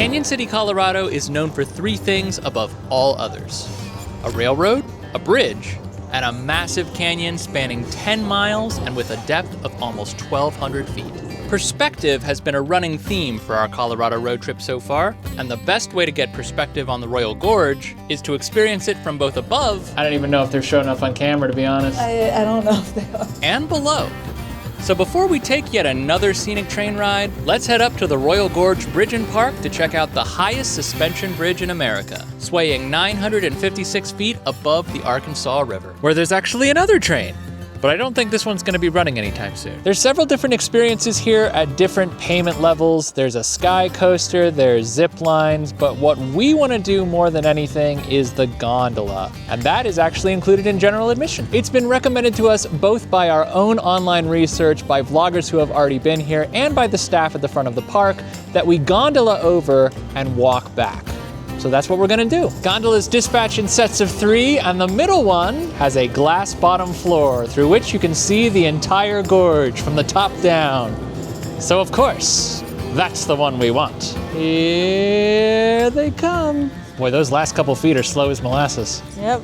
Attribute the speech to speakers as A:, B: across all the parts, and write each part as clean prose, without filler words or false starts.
A: Cañon City, Colorado is known for three things above all others: a railroad, a bridge, and a massive canyon spanning 10 miles and with a depth of almost 1,200 feet. Perspective has been a running theme for our Colorado road trip so far, and the best way to get perspective on the Royal Gorge is to experience it from both above—
B: I don't even know if they're showing up on camera, to be honest.
C: I don't know if they are.
A: —and below. So before we take yet another scenic train ride, let's head up to the Royal Gorge Bridge Park to check out the highest suspension bridge in America, swaying 956 feet above the Arkansas River, where there's actually another train. But I don't think this one's gonna be running anytime soon. There's several different experiences here at different payment levels. There's a Skycoaster, there's Ziplines, but what we wanna do more than anything is the gondola. And that is actually included in general admission. It's been recommended to us both by our own online research, by vloggers who have already been here, and by the staff at the front of the park, that we gondola over and walk back. So that's what we're gonna do. Gondolas dispatch in sets of 3, and the middle one has a glass bottom floor through which you can see the entire gorge from the top down. So of course, that's the one we want. Here they come. Boy, those last couple feet are slow as molasses.
C: Yep.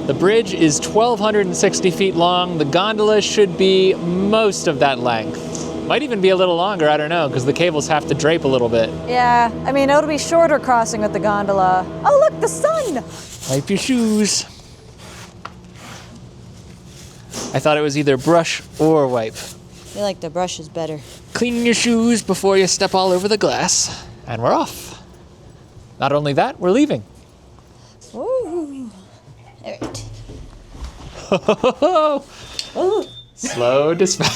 A: The bridge is 1,260 feet long. The gondola should be most of that length. Might even be a little longer, I don't know, because the cables have to drape a little bit.
C: Yeah, I mean, it'll be shorter crossing with the gondola. Oh, look, the sun!
A: Wipe your shoes. I thought it was either brush or wipe.
C: I feel like the brush is better.
A: Clean your shoes before you step all over the glass. And we're off. Not only that, we're leaving.
C: Ooh. All right.
A: Slow dispatch.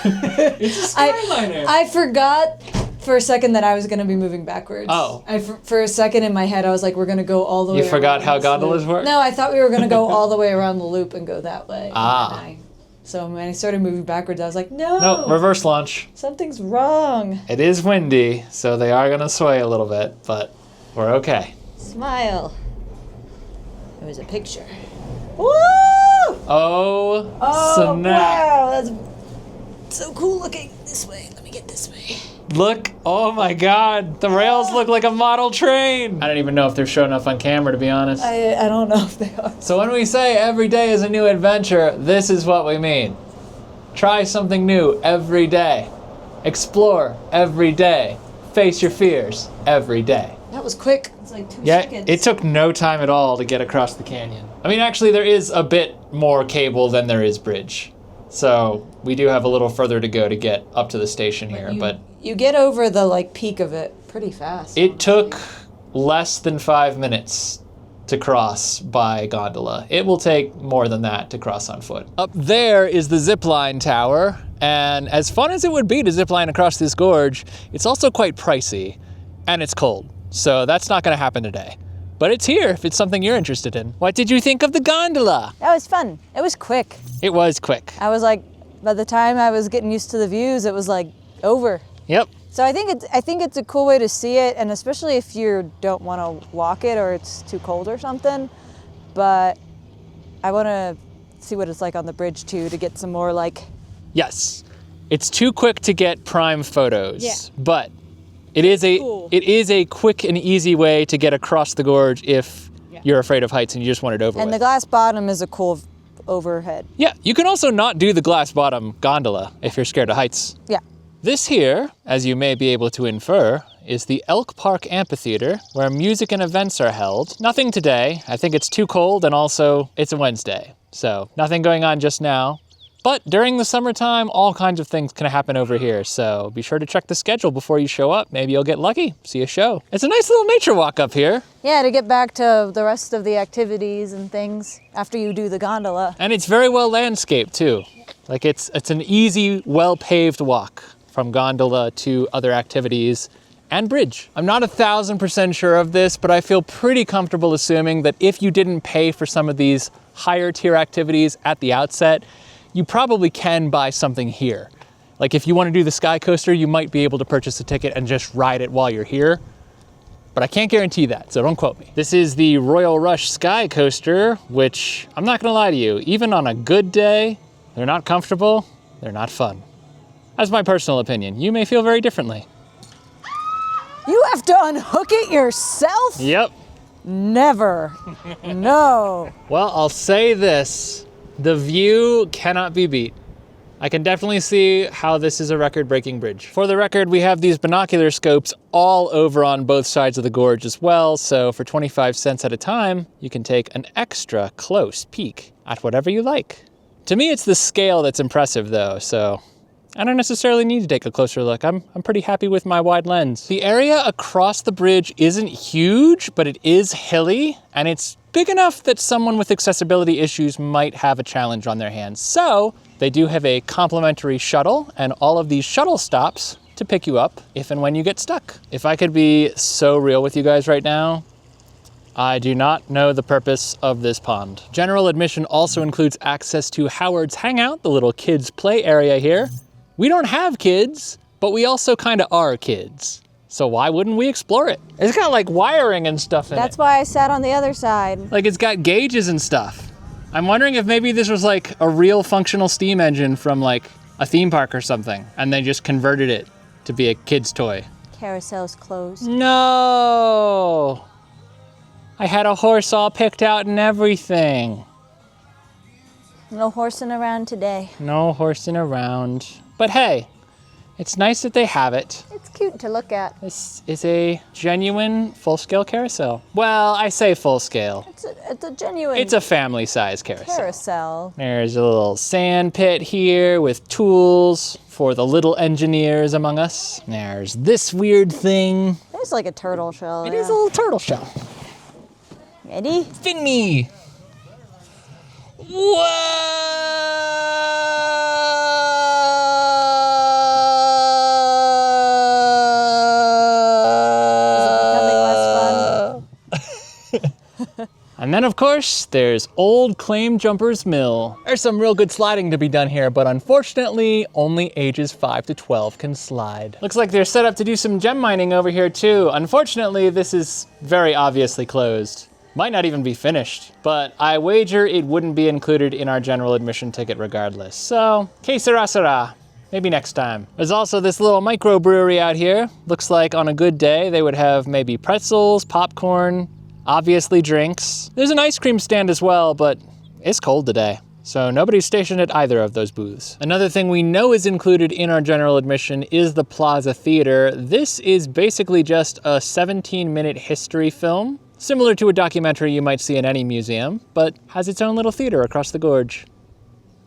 A: It's a Skyliner.
C: I forgot for a second that I was going to be moving backwards.
A: Oh.
C: For a second in my head, I was like, we're going to go all the way around.
A: You forgot how gondolas work?
C: No, I thought we were going to go all the way around the loop and go that way.
A: Ah.
C: So when I started moving backwards, I was like, no.
A: No, reverse launch.
C: Something's wrong.
A: It is windy, so they are going to sway a little bit, but we're okay.
C: Smile. It was a picture. Woo!
A: Oh, snap.
C: Wow, that's so cool looking. This way, let me get this way.
A: Look, oh my God, the rails look like a model train.
B: I don't even know if they're showing up on camera, to be honest.
C: I don't know if they are.
A: So when we say every day is a new adventure, this is what we mean. Try something new every day. Explore every day. Face your fears every day.
C: That was quick. It's like 2
A: Yeah,
C: seconds.
A: it took no time at all to get across the canyon. I mean, actually, there is a bit more cable than there is bridge. So we do have a little further to go to get up to the station here, but
C: you get over the peak of it pretty fast.
A: it took less than 5 minutes to cross by gondola. It will take more than that to cross on foot. Up there is the Zipline tower, and as fun as it would be to zipline across this gorge, it's also quite pricey, and it's cold. So that's not gonna happen today. But it's here if it's something you're interested in. What did you think of the gondola?
C: That was fun. It was quick.
A: It was quick.
C: I was like, by the time I was getting used to the views, it was like over.
A: Yep.
C: So I think it's a cool way to see it, and especially if you don't want to walk it or it's too cold or something. But I want to see what it's like on the bridge too, to get some more
A: Yes. It's too quick to get prime photos.
C: Yeah.
A: But it is a quick and easy way to get across the gorge if you're afraid of heights and you just want it over
C: And
A: with.
C: the glass bottom is a cool overhead.
A: Yeah, you can also not do the glass bottom gondola if you're scared of heights.
C: Yeah.
A: This here, as you may be able to infer, is the Elk Park Amphitheater, where music and events are held. Nothing today. I think it's too cold, and also it's a Wednesday. So nothing going on just now. But during the summertime, all kinds of things can happen over here, so be sure to check the schedule before you show up. Maybe you'll get lucky, see a show. It's a nice little nature walk up here.
C: Yeah, to get back to the rest of the activities and things after you do the gondola.
A: And it's very well landscaped too. Like it's an easy, well-paved walk from gondola to other activities and bridge. I'm not 1,000% sure of this, but I feel pretty comfortable assuming that if you didn't pay for some of these higher tier activities at the outset, you probably can buy something here. Like if you want to do the Skycoaster, you might be able to purchase a ticket and just ride it while you're here.
B: but I can't guarantee that, so don't quote me. This is the Royal Rush Skycoaster, which I'm not gonna lie to you, even on a good day, they're not comfortable, they're not fun. That's my personal opinion. You may feel very differently.
C: You have to unhook it yourself?
B: Yep.
C: Never. No.
B: Well, I'll say this, the view cannot be beat. I can definitely see how this is a record-breaking bridge. For the record, we have these binocular scopes all over on both sides of the gorge as well, so for 25 cents at a time, you can take an extra close peek at whatever you like. To me, it's the scale that's impressive though, so I don't necessarily need to take a closer look. I'm pretty happy with my wide lens. The area across the bridge isn't huge, but it is hilly, and it's big enough that someone with accessibility issues might have a challenge on their hands. So they do have a complimentary shuttle and all of these shuttle stops to pick you up if and when you get stuck. If I could be so real with you guys right now, I do not know the purpose of this pond. General admission also includes access to Howard's Hangout, the little kids play area here. We don't have kids, but we also kind of are kids. So why wouldn't we explore it? It's got like wiring and stuff in it.
C: That's why I sat on the other side.
B: Like it's got gauges and stuff. I'm wondering if maybe this was like a real functional steam engine from like a theme park or something, and they just converted it to be a kid's toy.
C: Carousel's closed.
B: No! I had a horse all picked out and everything.
C: No horsing around today.
B: No horsing around. But hey, it's nice that they have it.
C: It's cute to look at.
B: This is a genuine full-scale carousel. Well, I say full-scale.
C: It's a genuine
B: It's a family-size carousel.
C: carousel.
B: There's a little sand pit here with tools for the little engineers among us. There's this weird thing.
C: It's like a turtle shell.
B: It is a little turtle shell.
C: Ready?
B: Fin me. And then, of course, there's Old Claim Jumper's Mill. There's some real good sliding to be done here, but unfortunately, only ages 5 to 12 can slide. Looks like they're set up to do some gem mining over here too. Unfortunately, this is very obviously closed. Might not even be finished, but I wager it wouldn't be included in our general admission ticket regardless. So, que sera sera. Maybe next time. There's also this little microbrewery out here. Looks like on a good day, they would have maybe pretzels, popcorn, obviously drinks. There's an ice cream stand as well, but it's cold today, so nobody's stationed at either of those booths. Another thing we know is included in our general admission is the Plaza Theater. This is basically just a 17-minute history film, similar to a documentary you might see in any museum, but has its own little theater across the gorge.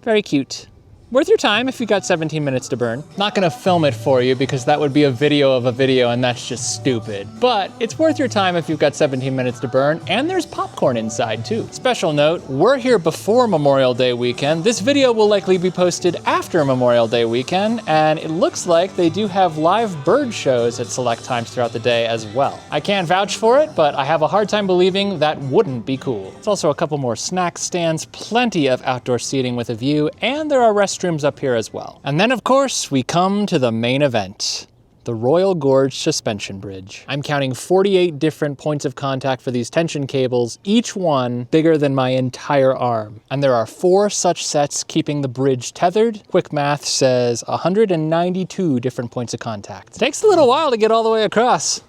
B: Very cute. Worth your time if you got 17 minutes to burn. Not gonna film it for you because that would be a video of a video and that's just stupid. But it's worth your time if you've got 17 minutes to burn, and there's popcorn inside too. Special note, we're here before Memorial Day weekend. This video will likely be posted after Memorial Day weekend, and it looks like they do have live bird shows at select times throughout the day as well. I can't vouch for it, but I have a hard time believing that wouldn't be cool. There's also a couple more snack stands, plenty of outdoor seating with a view, and there are restrooms up here as well. And then of course, we come to the main event, the Royal Gorge Suspension Bridge. I'm counting 48 different points of contact for these tension cables, each one bigger than my entire arm. And there are 4 such sets keeping the bridge tethered. Quick math says 192 different points of contact. It takes a little while to get all the way across.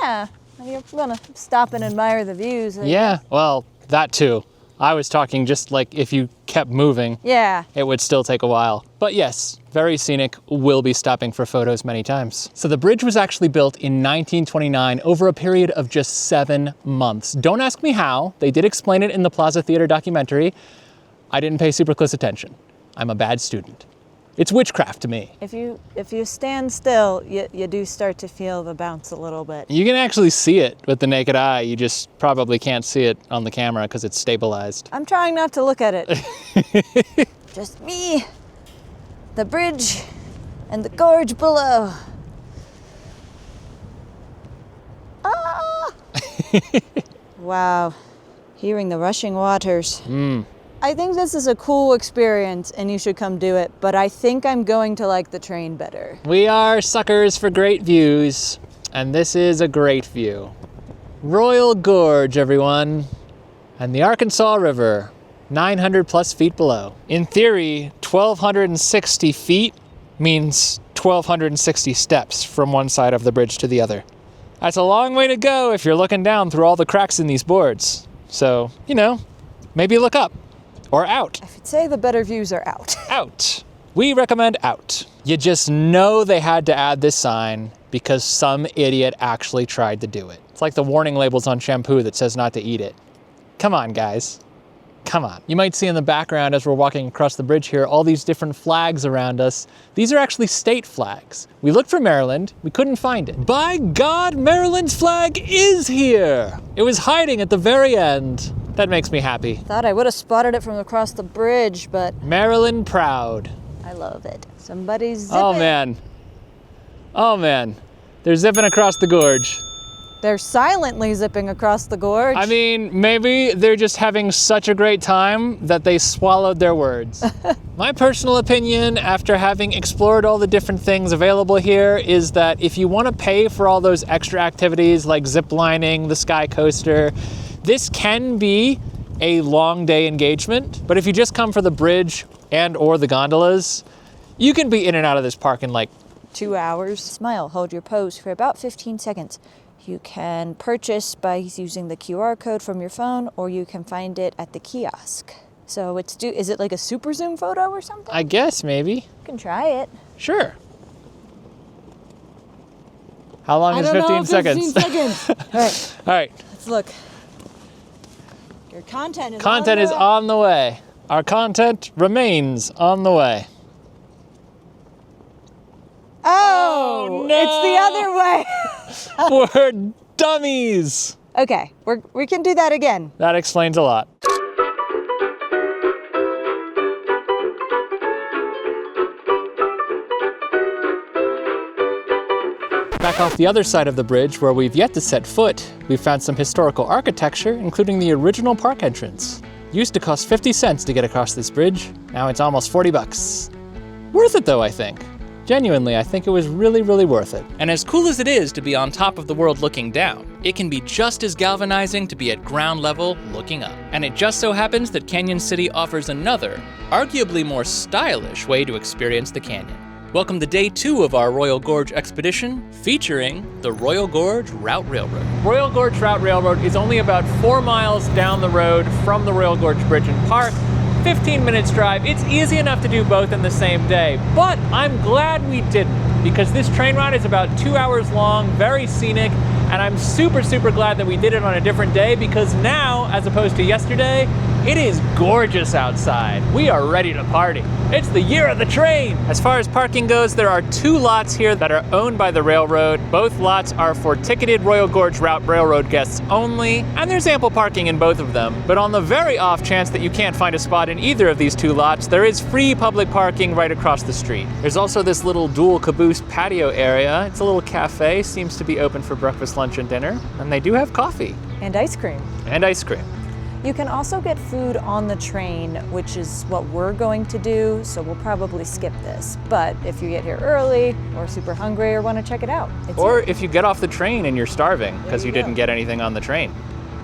C: Yeah, you're gonna stop and admire the views.
B: Yeah, well, that too. I was talking just like if you kept moving,
C: Yeah.
B: it would still take a while. But yes, very scenic, will be stopping for photos many times. So the bridge was actually built in 1929 over a period of just 7 months. Don't ask me how, they did explain it in the Plaza Theater documentary. I didn't pay super close attention. I'm a bad student. It's witchcraft to me.
C: If you stand still, you do start to feel the bounce a little bit.
B: You can actually see it with the naked eye, you just probably can't see it on the camera because it's stabilized.
C: I'm trying not to look at it. Just me, the bridge, and the gorge below. Ah! Wow, hearing the rushing waters. I think this is a cool experience and you should come do it, but I think I'm going to like the train better.
B: We are suckers for great views, and this is a great view. Royal Gorge, everyone. And the Arkansas River, 900 plus feet below. In theory, 1,260 feet means 1,260 steps from one side of the bridge to the other. That's a long way to go if you're looking down through all the cracks in these boards. So, you know, maybe look up or out.
C: I would say the better views are out.
B: Out. We recommend out. You just know they had to add this sign because some idiot actually tried to do it. It's like the warning labels on shampoo that says not to eat it. Come on, guys. Come on. You might see in the background as we're walking across the bridge here, all these different flags around us. These are actually state flags. We looked for Maryland, we couldn't find it. By God, Maryland's flag is here! It was hiding at the very end. That makes me happy.
C: Thought I would have spotted it from across the bridge, but
B: Maryland proud.
C: I love it. Somebody's zipping.
B: Oh man. Oh man. They're zipping across the gorge.
C: They're silently zipping across the gorge.
B: I mean, maybe they're just having such a great time that they swallowed their words. My personal opinion, after having explored all the different things available here, is that if you want to pay for all those extra activities like ziplining, the Skycoaster, this can be a long day engagement. But if you just come for the bridge and or the gondolas, you can be in and out of this park in like
C: 2 hours. Smile, hold your pose for about 15 seconds. You can purchase by using the QR code from your phone, or you can find it at the kiosk. So is it like a super zoom photo or something?
B: I guess maybe.
C: You can try it.
B: Sure. How long is 15 seconds?
C: 15 seconds. All right.
B: All right.
C: Let's look. Your content is
B: on the way. Our content remains on the way.
C: Oh,
B: no.
C: It's the other way.
B: We're dummies.
C: Okay, we can do that again.
B: That explains a lot. Back off the other side of the bridge, where we've yet to set foot, we've found some historical architecture, including the original park entrance. Used to cost 50 cents to get across this bridge. Now it's almost 40 bucks. Worth it though, I think. Genuinely, I think it was really, really worth it.
A: And as cool as it is to be on top of the world looking down, it can be just as galvanizing to be at ground level looking up. And it just so happens that Cañon City offers another, arguably more stylish way to experience the canyon. Welcome to day 2 of our Royal Gorge expedition, featuring the Royal Gorge Route Railroad.
B: Royal Gorge Route Railroad is only about 4 miles down the road from the Royal Gorge Bridge Park. 15 minutes drive. It's easy enough to do both in the same day, but I'm glad we didn't, because this train ride is about 2 hours long, very scenic, and I'm super, super glad that we did it on a different day, because now, as opposed to yesterday, it is gorgeous outside. We are ready to party. It's the year of the train. As far as parking goes, there are 2 lots here that are owned by the railroad. Both lots are for ticketed Royal Gorge Route Railroad guests only, and there's ample parking in both of them. But on the very off chance that you can't find a spot in either of these 2 lots, there is free public parking right across the street. There's also this little dual Caboose patio area. It's a little cafe, seems to be open for breakfast, lunch, and dinner, and they do have coffee.
C: And ice cream.
B: And ice cream.
C: You can also get food on the train, which is what we're going to do, so we'll probably skip this. But if you get here early or super hungry or want to check it out, it's
B: or
C: here.
B: If you get off the train and you're starving because you didn't get anything on the train,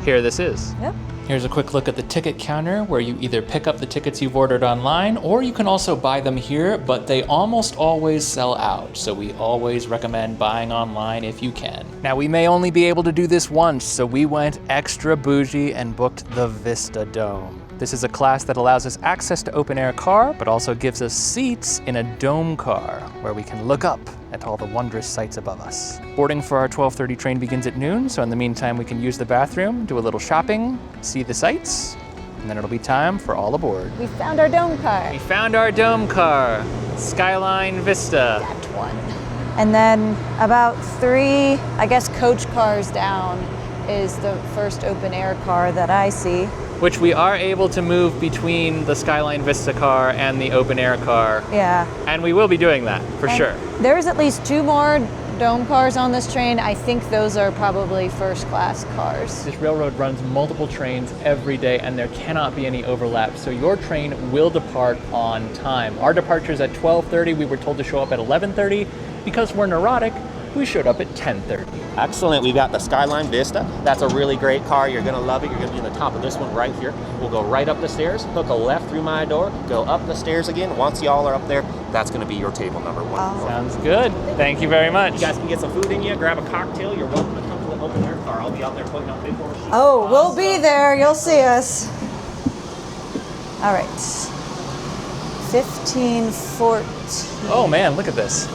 B: here this is.
C: Yep.
A: Here's a quick look at the ticket counter, where you either pick up the tickets you've ordered online, or you can also buy them here, but they almost always sell out, so we always recommend buying online if you can.
B: Now, we may only be able to do this once, so we went extra bougie and booked the Vista Dome. This is a class that allows us access to open-air car, but also gives us seats in a dome car, where we can look up at all the wondrous sights above us. Boarding for our 12:30 train begins at noon, so in the meantime we can use the bathroom, do a little shopping, see the sights, and then it'll be time for all aboard.
C: We found our dome car.
B: We found our dome car, Skyline Vista.
C: That one. And then about 3, I guess, coach cars down is the first open-air car that I see.
B: Which we are able to move between the Skyline Vista car and the open air car.
C: Yeah.
B: And we will be doing that, for sure.
C: There's at least 2 more dome cars on this train. I think those are probably first class cars.
B: This railroad runs multiple trains every day, and there cannot be any overlap, so your train will depart on time. Our departure's at 12:30. We were told to show up at 11:30. Because we're neurotic, We showed up at 10:30.
D: Excellent. We've got the Skyline Vista. That's a really great car. You're going to love it. You're going to be in the top of this one right here. We'll go right up the stairs, hook a left through my door, go up the stairs again. Once y'all are up there, that's going to be your table number 1.
B: Sounds good. Thank you very much.
D: You guys can get some food in you, grab a cocktail. You're welcome to come to the open air car. I'll be out there putting up big board sheets.
C: Oh, we'll be there. You'll see us. All right. 1514.
B: Oh man, look at this.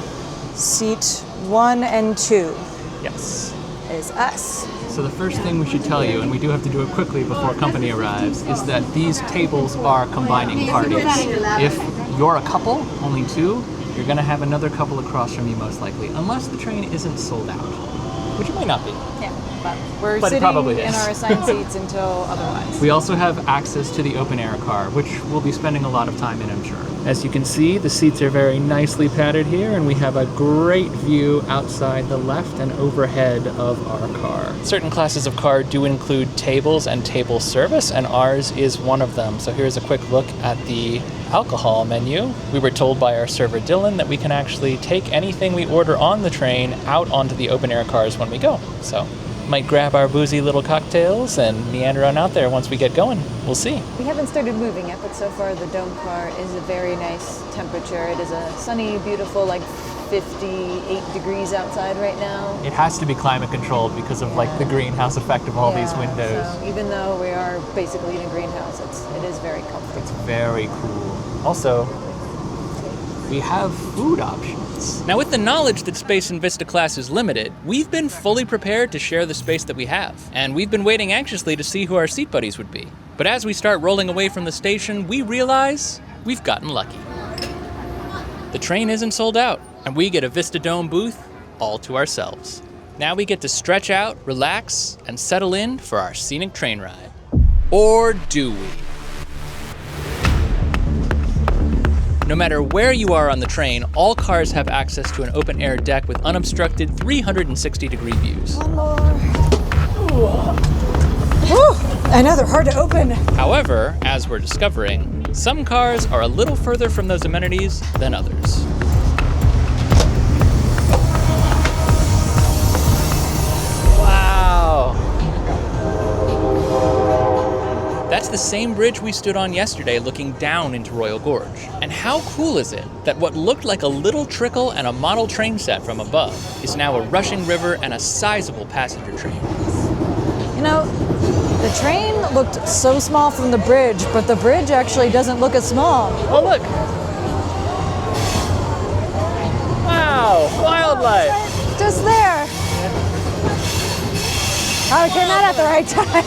C: Seat 1 and 2
B: Yes.
C: is us.
B: So the first thing we should tell you, and we do have to do it quickly before company arrives, is that these tables are combining parties. If you're a couple, only 2, you're gonna have another couple across from you most likely, unless the train isn't sold out, which it might not be.
C: Yeah, but we're
B: But it
C: sitting
B: probably
C: in
B: is.
C: our assigned seats until otherwise.
B: We also have access to the open air car, which we'll be spending a lot of time in, I'm sure. As you can see, the seats are very nicely padded here, and we have a great view outside the left and overhead of our car. Certain classes of car do include tables and table service, and ours is one of them. So here's a quick look at the alcohol menu. We were told by our server Dylan that we can actually take anything we order on the train out onto the open air cars when we go. So might grab our boozy little cocktails and meander on out there once we get going. We'll see.
C: We haven't started moving yet, but so far the dome car is a very nice temperature. It is a sunny, beautiful, like 58 degrees outside right now.
B: It has to be climate controlled because of like the greenhouse effect of all these windows.
C: So even though we are basically in a greenhouse, it is very comfortable.
B: It's very cool. Also, we have food options.
A: Now, with the knowledge that space in Vista class is limited, we've been fully prepared to share the space that we have, and we've been waiting anxiously to see who our seat buddies would be. But as we start rolling away from the station, we realize we've gotten lucky. The train isn't sold out, and we get a Vista Dome booth all to ourselves. Now we get to stretch out, relax, and settle in for our scenic train ride. Or do we? No matter where you are on the train, all cars have access to an open-air deck with unobstructed 360-degree views.
C: One more. Whew, I know they're hard to open.
A: However, as we're discovering, some cars are a little further from those amenities than others.
B: Wow.
A: That's the same bridge we stood on yesterday looking down into Royal Gorge. And how cool is it that what looked like a little trickle and a model train set from above is now a rushing river and a sizable passenger train?
C: You know, the train looked so small from the bridge, but the bridge actually doesn't look as small.
B: Oh, look. Wow, wildlife.
C: Just there. Oh, came out at the right time.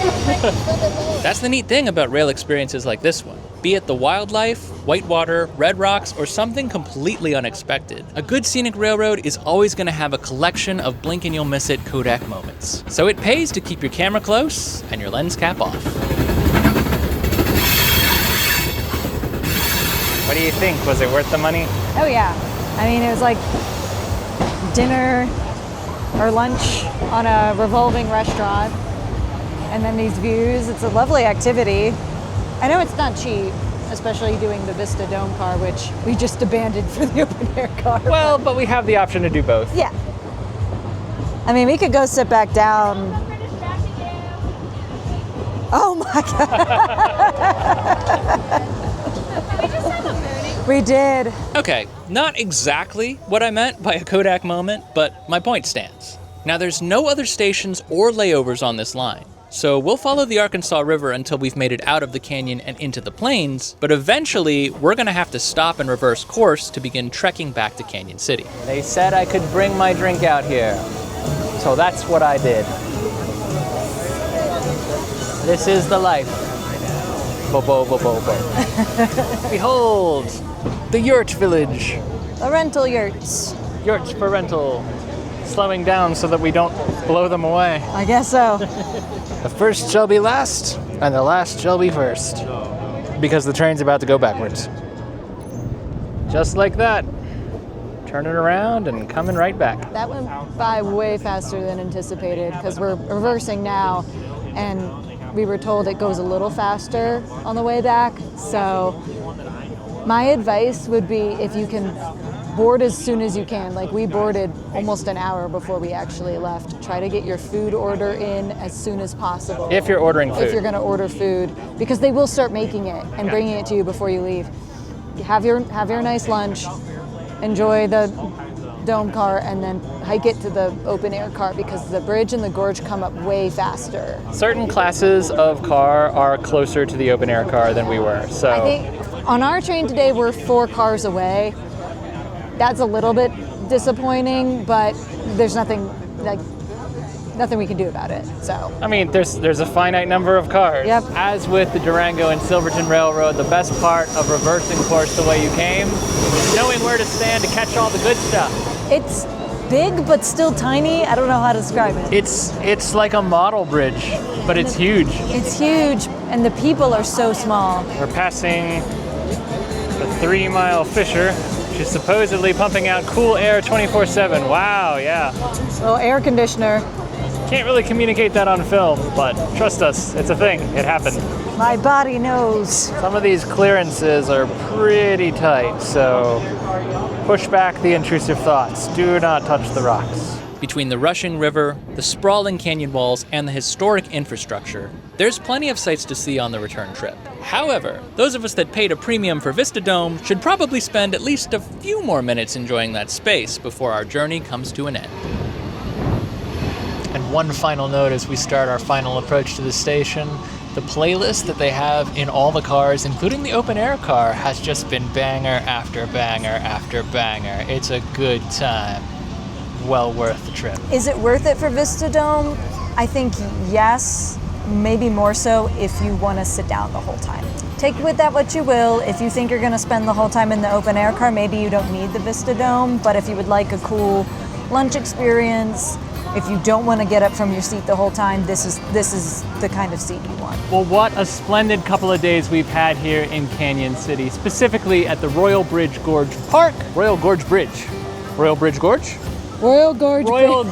A: That's the neat thing about rail experiences like this one. Be it the wildlife, whitewater, red rocks, or something completely unexpected, a good scenic railroad is always going to have a collection of blink and you'll miss it Kodak moments. So it pays to keep your camera close and your lens cap off.
B: What do you think? Was it worth the money?
C: Oh yeah. I mean, it was like dinner or lunch on a revolving restaurant, and then these views. It's a lovely activity. I know it's not cheap, especially doing the Vista Dome car, which we just abandoned for the open air car.
B: Well, but we have the option to do both.
C: Yeah. I mean, we could go sit back down. Oh my God. We did.
A: Okay, not exactly what I meant by a Kodak moment, but my point stands. Now there's no other stations or layovers on this line, so we'll follow the Arkansas River until we've made it out of the canyon and into the plains, but eventually we're gonna have to stop and reverse course to begin trekking back to Cañon City.
B: They said I could bring my drink out here, so that's what I did. This is the life. Bo. Behold, the Yurt Village.
C: The rental yurts.
B: Yurts for rental. Slowing down so that we don't blow them away.
C: I guess so.
B: The first shall be last, and the last shall be first. Because the train's about to go backwards. Just like that. Turning around and coming right back.
C: That went by way faster than anticipated because we're reversing now, and we were told it goes a little faster on the way back. So my advice would be, if you can board as soon as you can. Like, we boarded almost an hour before we actually left. Try to get your food order in as soon as possible.
B: If you're ordering food.
C: If you're gonna order food, because they will start making it and bringing it to you before you leave. Have your nice lunch, enjoy the dome car, and then hike it to the open air car, because the bridge and the gorge come up way faster.
B: Certain classes of car are closer to the open air car than we were, so.
C: I think on our train today, we're 4 cars away. That's a little bit disappointing, but there's nothing we can do about it, so.
B: I mean, there's a finite number of cars.
C: Yep.
B: As with the Durango and Silverton Railroad, the best part of reversing course the way you came is knowing where to stand to catch all the good stuff.
C: It's big, but still tiny. I don't know how to describe it.
B: It's like a model bridge, but it's huge.
C: It's huge, and the people are so small.
B: We're passing the 3-mile Fissure, which is supposedly pumping out cool air 24/7. Wow, yeah.
C: Little air conditioner.
B: Can't really communicate that on film, but trust us, it's a thing. It happened.
C: My body knows.
B: Some of these clearances are pretty tight, so push back the intrusive thoughts. Do not touch the rocks.
A: Between the rushing river, the sprawling canyon walls, and the historic infrastructure, there's plenty of sights to see on the return trip. However, those of us that paid a premium for Vista Dome should probably spend at least a few more minutes enjoying that space before our journey comes to an end.
B: And one final note as we start our final approach to the station, the playlist that they have in all the cars, including the open air car, has just been banger after banger after banger. It's a good time. Well worth the trip.
C: Is it worth it for Vista Dome? I think yes, maybe more so if you want to sit down the whole time. Take with that what you will. If you think you're going to spend the whole time in the open air car, maybe you don't need the Vista Dome, but if you would like a cool lunch experience, if you don't want to get up from your seat the whole time, this is the kind of seat you want.
B: Well, what a splendid couple of days we've had here in Cañon City, specifically at the Royal Gorge Park. Royal Gorge Bridge. Royal Bridge Gorge?
C: Royal Gorge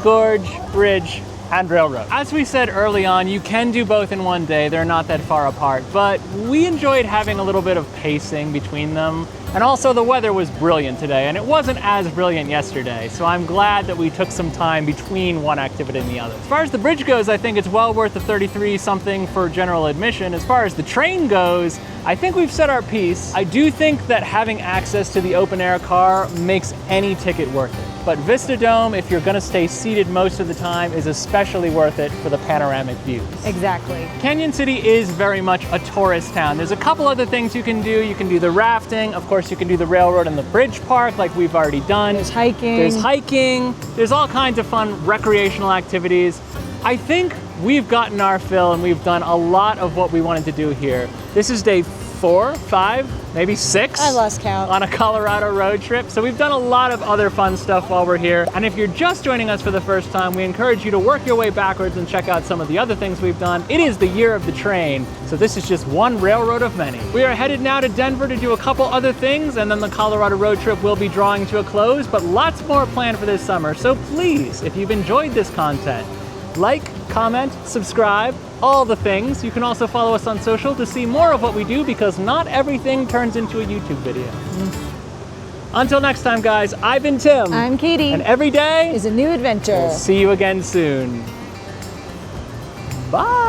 B: Gorge Bridge and Railroad. As we said early on, you can do both in one day. They're not that far apart, but we enjoyed having a little bit of pacing between them. And also the weather was brilliant today, and it wasn't as brilliant yesterday. So I'm glad that we took some time between one activity and the other. As far as the bridge goes, I think it's well worth the 33 something for general admission. As far as the train goes, I think we've said our piece. I do think that having access to the open air car makes any ticket worth it. But Vista Dome, if you're gonna stay seated most of the time, is especially worth it for the panoramic views.
C: Exactly.
B: Cañon City is very much a tourist town. There's a couple other things you can do. You can do the rafting. Of course, you can do the railroad and the bridge park like we've already done.
C: There's hiking.
B: There's hiking. There's all kinds of fun recreational activities. I think we've gotten our fill and we've done a lot of what we wanted to do here. This is day 4, 5, maybe 6.
C: I lost count.
B: On a Colorado road trip. So we've done a lot of other fun stuff while we're here. And if you're just joining us for the first time, we encourage you to work your way backwards and check out some of the other things we've done. It is the year of the train, so this is just one railroad of many. We are headed now to Denver to do a couple other things, and then the Colorado road trip will be drawing to a close, but lots more planned for this summer. So please, if you've enjoyed this content, like, comment, subscribe, all the things. You can also follow us on social to see more of what we do, because not everything turns into a YouTube video. Until next time, guys, I've been Tim.
C: I'm Katie.
B: And every day
C: is a new adventure.
B: We'll see you again soon. Bye.